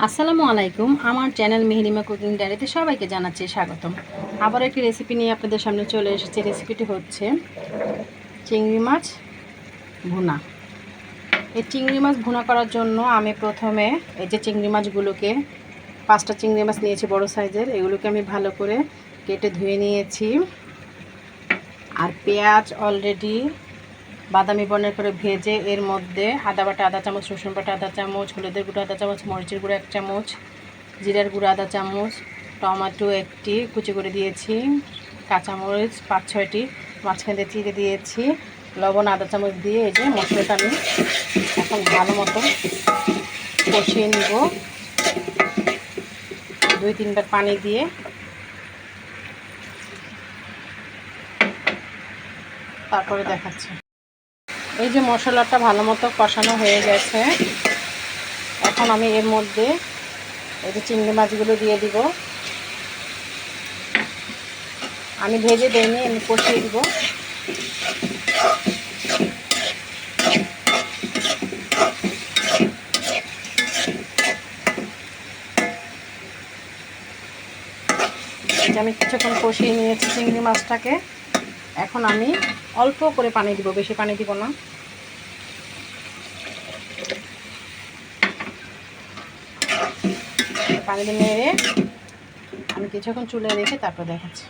আসসালামু আলাইকুম। আমার চ্যানেল মেহেরিমা কুকিং ডায়েরিতে সবাইকে জানাচ্ছি স্বাগতম। আবার একটি রেসিপি নিয়ে আপনাদের সামনে চলে এসেছি। রেসিপিটি হচ্ছে চিংড়ি মাছ ভুনা। এই চিংড়ি মাছ ভুনা করার জন্য আমি প্রথমে এই যে চিংড়ি মাছগুলোকে 5টা চিংড়ি মাছ নিয়েছি বড় সাইজের। এগুলোকে আমি ভালো করে কেটে ধুয়ে নিয়েছি। আর পেঁয়াজ অলরেডি বাদামি বর্ণের করে ভেজে এর মধ্যে আদা বাটা আধা চামচ, রসুন বাটা আধা চামচ, হলুদের গুঁড়ো আধা চামচ, মরিচের গুঁড়ো 1 চামচ, জিরার গুঁড়ো আধা চামচ, টমেটো একটি কুচি করে দিয়েছি, কাঁচামরিচ 5-6টি মাঝখানে চিড়ে দিয়েছি, লবণ আধা চামচ দিয়ে এই যে মশলাটা আমি এখন ভালো মতো কষিয়ে নিব 2-3 বার পানি দিয়ে। তারপরে দেখাচ্ছি। এই যে মশলাটা ভালো মতো কষানো হয়ে গেছে। এখন আমি এর মধ্যে এই যে চিংড়ি মাছগুলো দিয়ে দিব। আমি ভেজে দিইনি, আমি কষিয়ে দিব। আমি কিছুক্ষণ কষিয়ে নিয়েছি চিংড়ি মাছটাকে। এখন আমি অল্প করে পানি দিব, বেশি পানি দিব না। পানি দিয়ে নেড়ে আমি কিছুক্ষণ চুলায় রেখে তারপর দেখাচ্ছি।